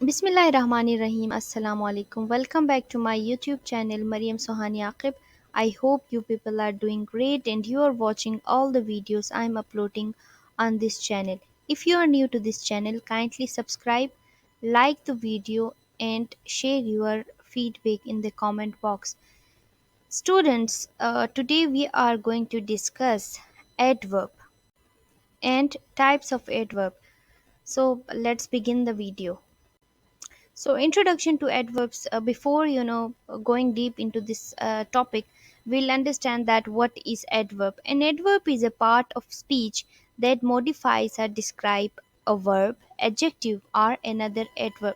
Bismillahirrahmanirrahim. Assalamu alaikum. Welcome back to my YouTube channel Mariam Sohani Aqib. I hope you people are doing great and you are watching all the videos I am uploading on this channel. If you are new to this channel, kindly subscribe, like the video and share your feedback in the comment box. Students, today we are going to discuss adverb and types of adverb. So let's begin the video. So, introduction to adverbs. Before going deep into this topic, we'll understand that what is adverb. An adverb is a part of speech that modifies or describe a verb, adjective or another adverb.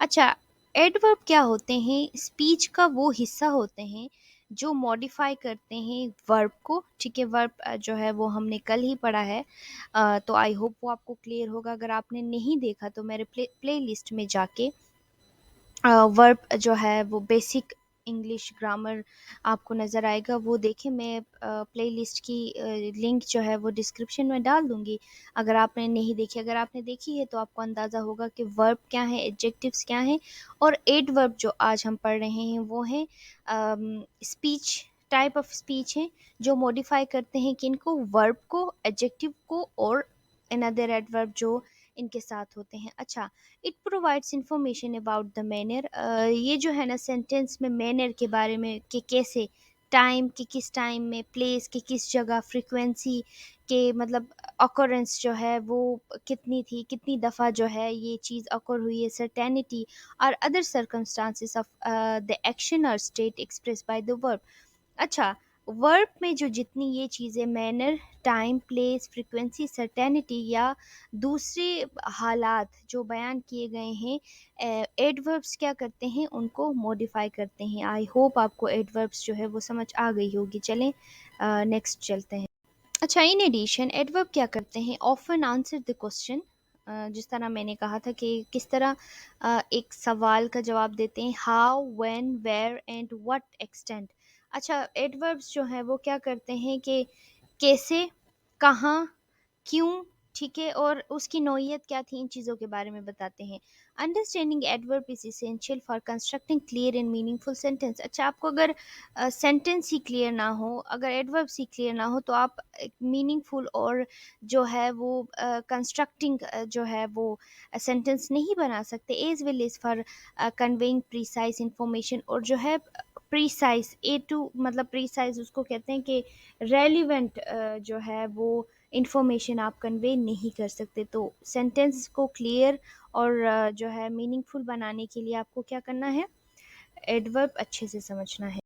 अच्छा, adverb क्या होते हैं? Speech का वो हिस्सा होते हैं जो मॉडिफाई करते हैं वर्ब को। ठीक है, वर्ब जो है वो हमने कल ही पढ़ा है। तो आई होप वो आपको क्लियर होगा। अगर आपने नहीं देखा तो मेरे प्ले लिस्ट में जाके वर्ब जो है वो बेसिक इंग्लिश ग्रामर आपको नज़र आएगा, वो देखें। मैं प्लेलिस्ट की लिंक जो है वो डिस्क्रिप्शन में डाल दूंगी। अगर आपने नहीं देखी, अगर आपने देखी है तो आपको अंदाज़ा होगा कि वर्ब क्या है, एडजेक्टिव्स क्या हैं। और एडवर्ब जो आज हम पढ़ रहे हैं वो हैं स्पीच, टाइप ऑफ स्पीच है जो मॉडिफाई करते हैं किनको, वर्ब को, एडजेक्टिव को और अनदर एडवर्ब जो इनके साथ होते हैं। अच्छा, it provides information about the manner. ये जो है ना सेंटेंस में मैनर के बारे में कि कैसे, टाइम कि किस टाइम में, प्लेस कि किस जगह, फ्रीक्वेंसी के मतलब अकोरेंस जो है वो कितनी थी, कितनी दफ़ा जो है ये चीज़ अकोर हुई है, सर्टेनिटी और other circumstances of the action और state express by the verb. अच्छा, वर्ब में जो जितनी ये चीज़ें manner, time, place, frequency, certainty या दूसरे हालात जो बयान किए गए हैं, एडवर्ब्स क्या करते हैं, उनको मॉडिफाई करते हैं। आई होप आपको एडवर्ब्स जो है वो समझ आ गई होगी। चलें नेक्स्ट चलते हैं। अच्छा, इन एडिशन एडवर्ब क्या करते हैं? Often answer the question. जिस तरह मैंने कहा था कि किस तरह एक सवाल का जवाब देते हैं, how, when, where and what extent. अच्छा, एडवर्ब्स जो हैं वो क्या करते हैं कि कैसे, कहाँ, क्यों, ठीक है, और उसकी नौइयत क्या थी, इन चीज़ों के बारे में बताते हैं। Understanding adverb is essential for constructing clear and meaningful sentence. अच्छा, आपको अगर सेंटेंस ही क्लियर ना हो, अगर एडवर्ब्स ही क्लियर ना हो, तो आप एक मीनिंगफुल और जो है वो कंस्ट्रक्टिंग जो है वो सेंटेंस नहीं बना सकते। As well is for conveying precise information, और जो है प्रीसाइज, ए टू मतलब प्रीसाइज उसको कहते हैं कि रेलिवेंट जो है वो इंफॉर्मेशन आप कन्वे नहीं कर सकते। तो सेंटेंस को क्लियर और जो है मीनिंगफुल बनाने के लिए आपको क्या करना है, एडवर्ब अच्छे से समझना है।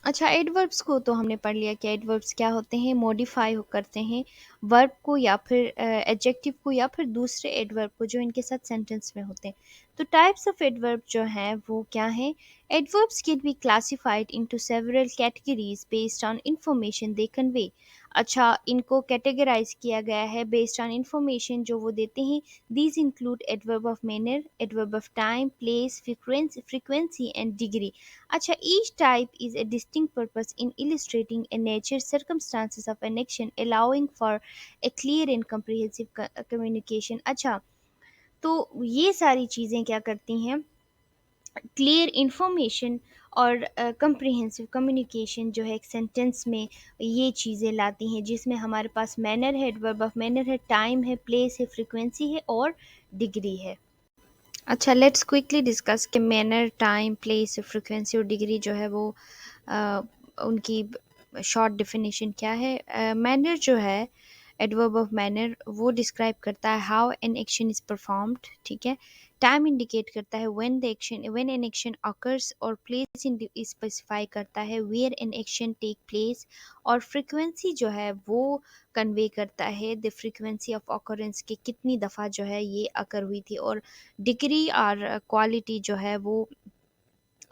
अच्छा, एडवर्ब्स को तो हमने पढ़ लिया कि एडवर्ब्स क्या होते हैं, मॉडिफाई करते हैं वर्ब को या फिर एडजेक्टिव को या फिर दूसरे एडवर्ब को जो इनके साथ सेंटेंस में होते हैं। तो टाइप्स ऑफ एडवर्ब जो हैं वो क्या हैं? Adverbs can be classified into several categories based on information they convey. अच्छा, इनको कैटेगराइज किया गया है बेस्ड ऑन इंफॉर्मेशन जो वो देते हैं। These include adverb of manner, adverb of time, place, frequency and degree. Acha, each type is a distinct purpose in illustrating a nature circumstances of an action, allowing for a clear and comprehensive communication. अच्छा, तो ये सारी चीज़ें क्या करती हैं, clear information और comprehensive communication जो है एक सेंटेंस में ये चीज़ें लाती हैं, जिसमें हमारे पास मैनर है, एडवर्ब ऑफ मैनर है, टाइम है, प्लेस है, फ्रीक्वेंसी है और डिग्री है। अच्छा, लेट्स क्विकली डिस्कस कि मैनर, टाइम, प्लेस, फ्रीक्वेंसी और डिग्री जो है वो अ, उनकी शॉर्ट डेफिनेशन क्या है। मैनर जो है, एडवर्ब ऑफ मैनर, वो डिस्क्राइब करता है how an action is performed, ठीक है। टाइम इंडिकेट करता है व्हेन एन एक्शन ऑकर्स, और प्लेस स्पेसिफाई करता है where an action take place. और फ्रीक्वेंसी जो है वो कन्वे करता है द फ्रीक्वेंसी ऑफ ऑकरेंस, के कितनी दफ़ा जो है ये अकर हुई थी। और डिग्री और क्वालिटी जो है वो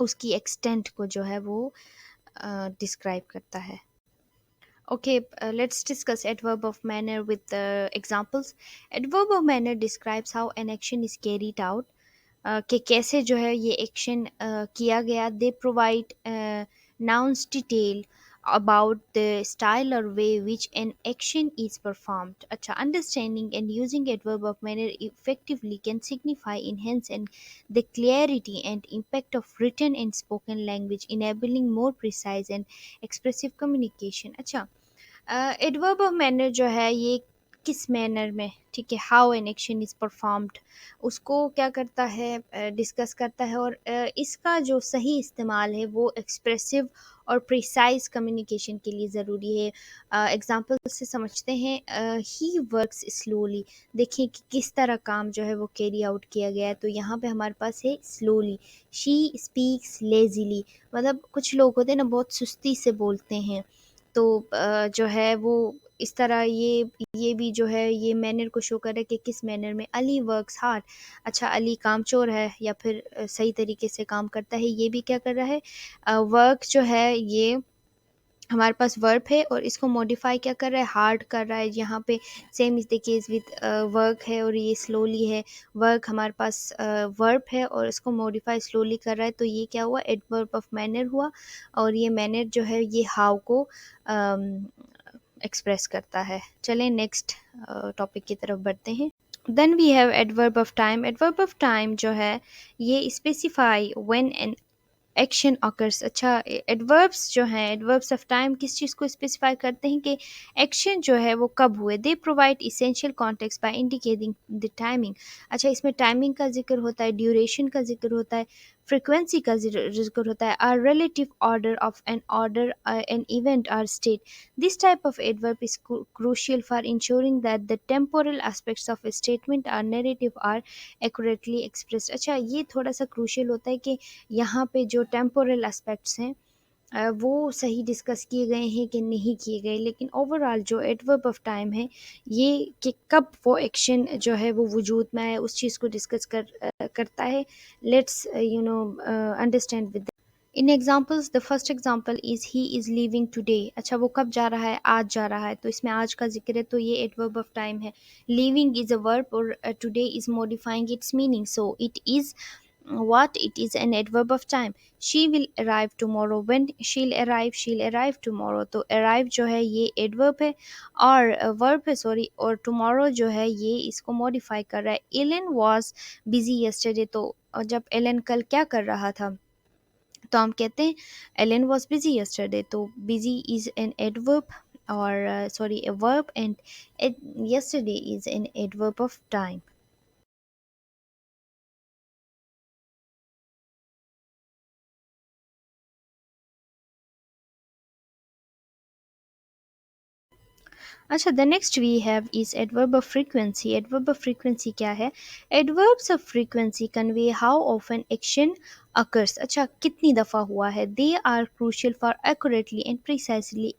उसकी एक्सटेंट को जो है वो डिस्क्राइब करता है। Okay, let's discuss adverb of manner with examples. Adverb of manner describes how an action is carried out. कि कैसे जो है ये एक्शन किया गया। They provide nouns detail about the style or way which an action is performed. Acha, understanding and using adverb of manner effectively can signify enhance and the clarity and impact of written and spoken language, enabling more precise and expressive communication. अच्छा, adverb of manner जो है ये किस manner में, ठीक है, how an action is performed, उसको क्या करता है, डिस्कस करता है। और इसका जो सही इस्तेमाल है वो एक्सप्रेसिव और प्रिसाइज कम्युनिकेशन के लिए ज़रूरी है। एग्जांपल से समझते हैं, ही वर्क्स स्लोली। देखिए कि किस तरह काम जो है वो कैरी आउट किया गया है। तो यहाँ पे हमारे पास है स्लोली। शी स्पीक्स लेजीली, मतलब कुछ लोग होते हैं ना बहुत सुस्ती से बोलते हैं। तो जो है वो इस तरह ये भी जो है ये मैनर को शो कर रहा है कि किस मैनर में। Ali works hard. अच्छा, अली कामचोर है या फिर सही तरीके से काम करता है, ये भी क्या कर रहा है, वर्क जो है ये हमारे पास वर्ब है और इसको मॉडिफाई क्या कर रहा है, हार्ड कर रहा है। यहाँ पे same is the case with work है और ये स्लोली है। वर्क हमारे पास वर्ब है और इसको मॉडिफाई स्लोली कर रहा है, तो ये क्या हुआ, एडवर्ब ऑफ मैनर हुआ। और ये मैनर जो है ये हाउ को एक्सप्रेस करता है। चलें नेक्स्ट टॉपिक की तरफ बढ़ते हैं। Then we have adverb of time. Adverb of time जो है ये specify when an action occurs. अच्छा, एडवर्ब्स जो हैं, एडवर्ब्स ऑफ टाइम किस चीज़ को स्पेसिफाई करते हैं कि एक्शन जो है वो कब हुए। They provide essential context by indicating the timing. अच्छा, इसमें टाइमिंग का जिक्र होता है, ड्यूरेशन का जिक्र होता है, फ्रिक्वेंसी का जिक्र होता है, or relative order an event or state. This type of adverb is crucial for ensuring that the temporal aspects of a statement or narrative are accurately expressed। अच्छा, ये थोड़ा सा क्रूशियल होता है कि यहाँ पे जो टेम्पोरल एस्पेक्ट्स हैं वो सही डिस्कस किए गए हैं कि नहीं किए गए। लेकिन ओवरऑल जो एडवर्ब ऑफ टाइम है ये कि कब वो एक्शन जो है वो वजूद में आए उस चीज़ को डिस्कस करता है। Let's understand with in examples. The first example is he is leaving today. अच्छा, वो कब जा रहा है, आज जा रहा है, तो इसमें आज का जिक्र है, तो ये एडवर्ब ऑफ टाइम है। लीविंग इज़ अ वर्ब और today is modifying it's meaning, so it is what, it is an adverb of time। she will arrive tomorrow, when she'll arrive tomorrow, तो arrive जो है ये adverb है और verb है, sorry, और tomorrow जो है ये इसको modify कर रहा है। Ellen was busy yesterday, तो जब एलन कल क्या कर रहा था तो हम कहते हैं एलन was busy yesterday, तो busy is an adverb और sorry a verb, and yesterday is an adverb of time। अच्छा, the next we have is adverb of frequency. Adverb of frequency क्या है? Adverbs of frequency convey how often action occurs. अच्छा, कितनी दफ़ा हुआ है। They are crucial for accurately and precisely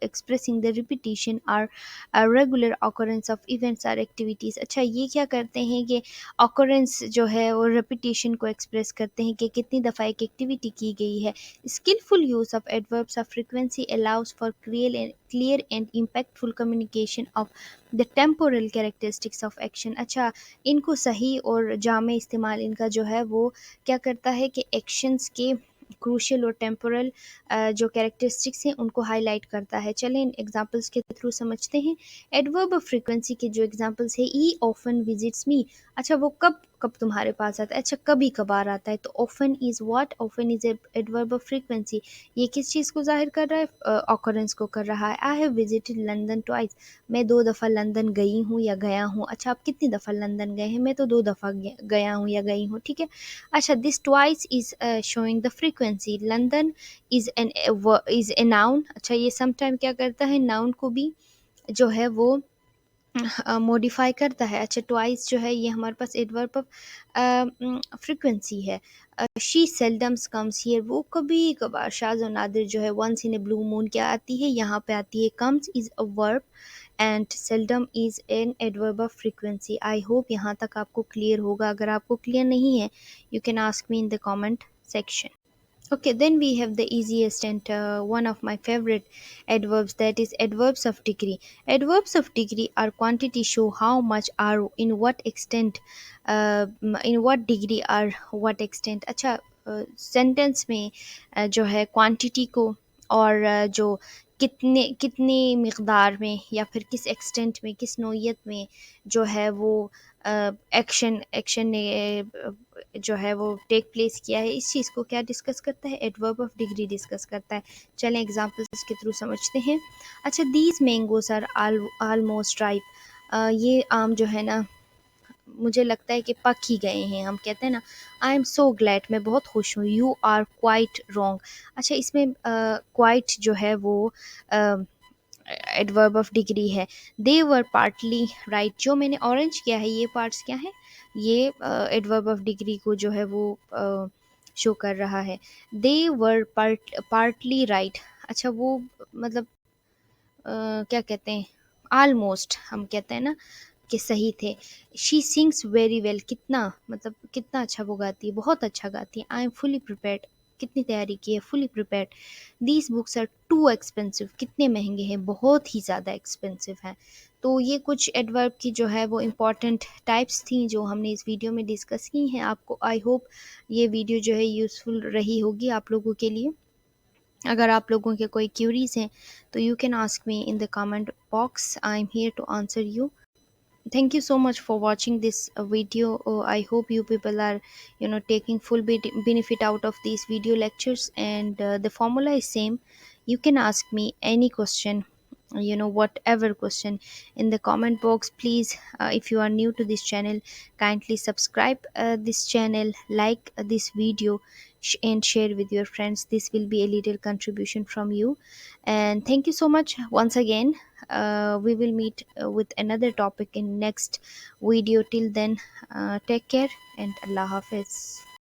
expressing the repetition or a regular occurrence of events or activities। अच्छा, ये क्या करते हैं कि occurrence जो है वो repetition को express करते हैं कि कितनी दफ़ा एक activity की गई है। Skillful use of adverbs of frequency allows for clear and impactful communication of the temporal characteristics of action। अच्छा, इनको सही और जामे इस्तेमाल इनका जो है वो क्या करता है कि एक्शंस के क्रूशियल और टेम्पोरल जो कैरेक्टरिस्टिक्स हैं उनको हाईलाइट करता है। चलें इन एग्जांपल्स के थ्रू समझते हैं। एडवर्ब ऑफ फ्रीक्वेंसी के जो एग्जांपल्स है, ई ऑफन विजिट्स मी। अच्छा, वो कब कब तुम्हारे पास आता है। अच्छा, कभी कभार आता है, तो often is what, often is adverb of frequency. ये किस चीज़ को जाहिर कर रहा है, ऑकरेंस को कर रहा है। I have visited London twice, मैं 2 दफ़ा लंदन गई हूँ या गया हूँ। अच्छा, आप कितनी दफ़ा लंदन गए हैं, मैं तो 2 दफ़ा गया हूँ या गई हूँ, ठीक है। अच्छा, this twice is showing the frequency. London is a noun. अच्छा, ये सम टाइम क्या करता है, नाउन को भी जो है वो मॉडिफाई करता है। अच्छा, ट्वाइस जो है ये हमारे पास एडवर्ब ऑफ फ्रीक्वेंसी है। शी सेल्डम्स कम्स हियर, वो कभी कभार, शाज़ और नादिर जो है, once in a blue moon क्या आती है, यहाँ पे आती है। Comes is a verb and seldom is an adverb of frequency. I hope यहाँ तक आपको क्लियर होगा। अगर आपको क्लियर नहीं है, you can ask me in the comment section. Okay, then we have the easiest and one of my favorite adverbs, that is adverbs of degree। Adverbs of degree are quantity show how much are in what extent, in what degree are what extent। अच्छा, sentence में जो है quantity को और जो कितने कितनी मिक़दार में या फिर किस एक्सटेंट में, किस नौइयत में जो है वो एक्शन एक्शन ने जो है वो टेक प्लेस किया है, इस चीज़ को क्या डिस्कस करता है, एडवर्ब ऑफ डिग्री डिस्कस करता है। चलें एग्जांपल्स के थ्रू समझते हैं। अच्छा, these mangoes are almost ripe, ये आम जो है ना, मुझे लगता है कि पक ही गए हैं। हम कहते हैं ना, आई एम सो ग्लैड, मैं बहुत खुश हूँ। You are quite wrong. अच्छा, इसमें क्वाइट जो है वो एडवर्ब ऑफ डिग्री है। दे वर पार्टली राइट, जो मैंने ऑरेंज किया है ये पार्ट्स क्या है, ये एडवर्ब ऑफ डिग्री को जो है वो शो कर रहा है। दे वर पार्टली राइट। अच्छा, वो मतलब क्या कहते हैं, ऑलमोस्ट हम कहते हैं ना कि सही थे। शी सिंग्स वेरी वेल, कितना मतलब कितना अच्छा वो गाती है, बहुत अच्छा गाती है। आई एम फुली प्रिपेयर्ड, कितनी तैयारी की है, fully prepared. These books are too expensive, कितने महंगे हैं, बहुत ही ज़्यादा एक्सपेंसिव हैं। तो ये कुछ एडवर्ब की जो है वो इम्पॉर्टेंट टाइप्स थी जो हमने इस वीडियो में डिस्कस की हैं। आपको आई होप ये वीडियो जो है यूज़फुल रही होगी आप लोगों के लिए। अगर आप लोगों के कोई क्यूरीज हैं तो you can ask me in the comment box, I am here to answer you. Thank you so much for watching this video. I hope you people are, taking full benefit out of these video lectures, and the formula is same. You can ask me any question, whatever question in the comment box. Please, if you are new to this channel, kindly subscribe this channel, like this video, and share with your friends. This will be a little contribution from you. And thank you so much once again. We will meet with another topic in next video. Till then, take care and Allah Hafiz.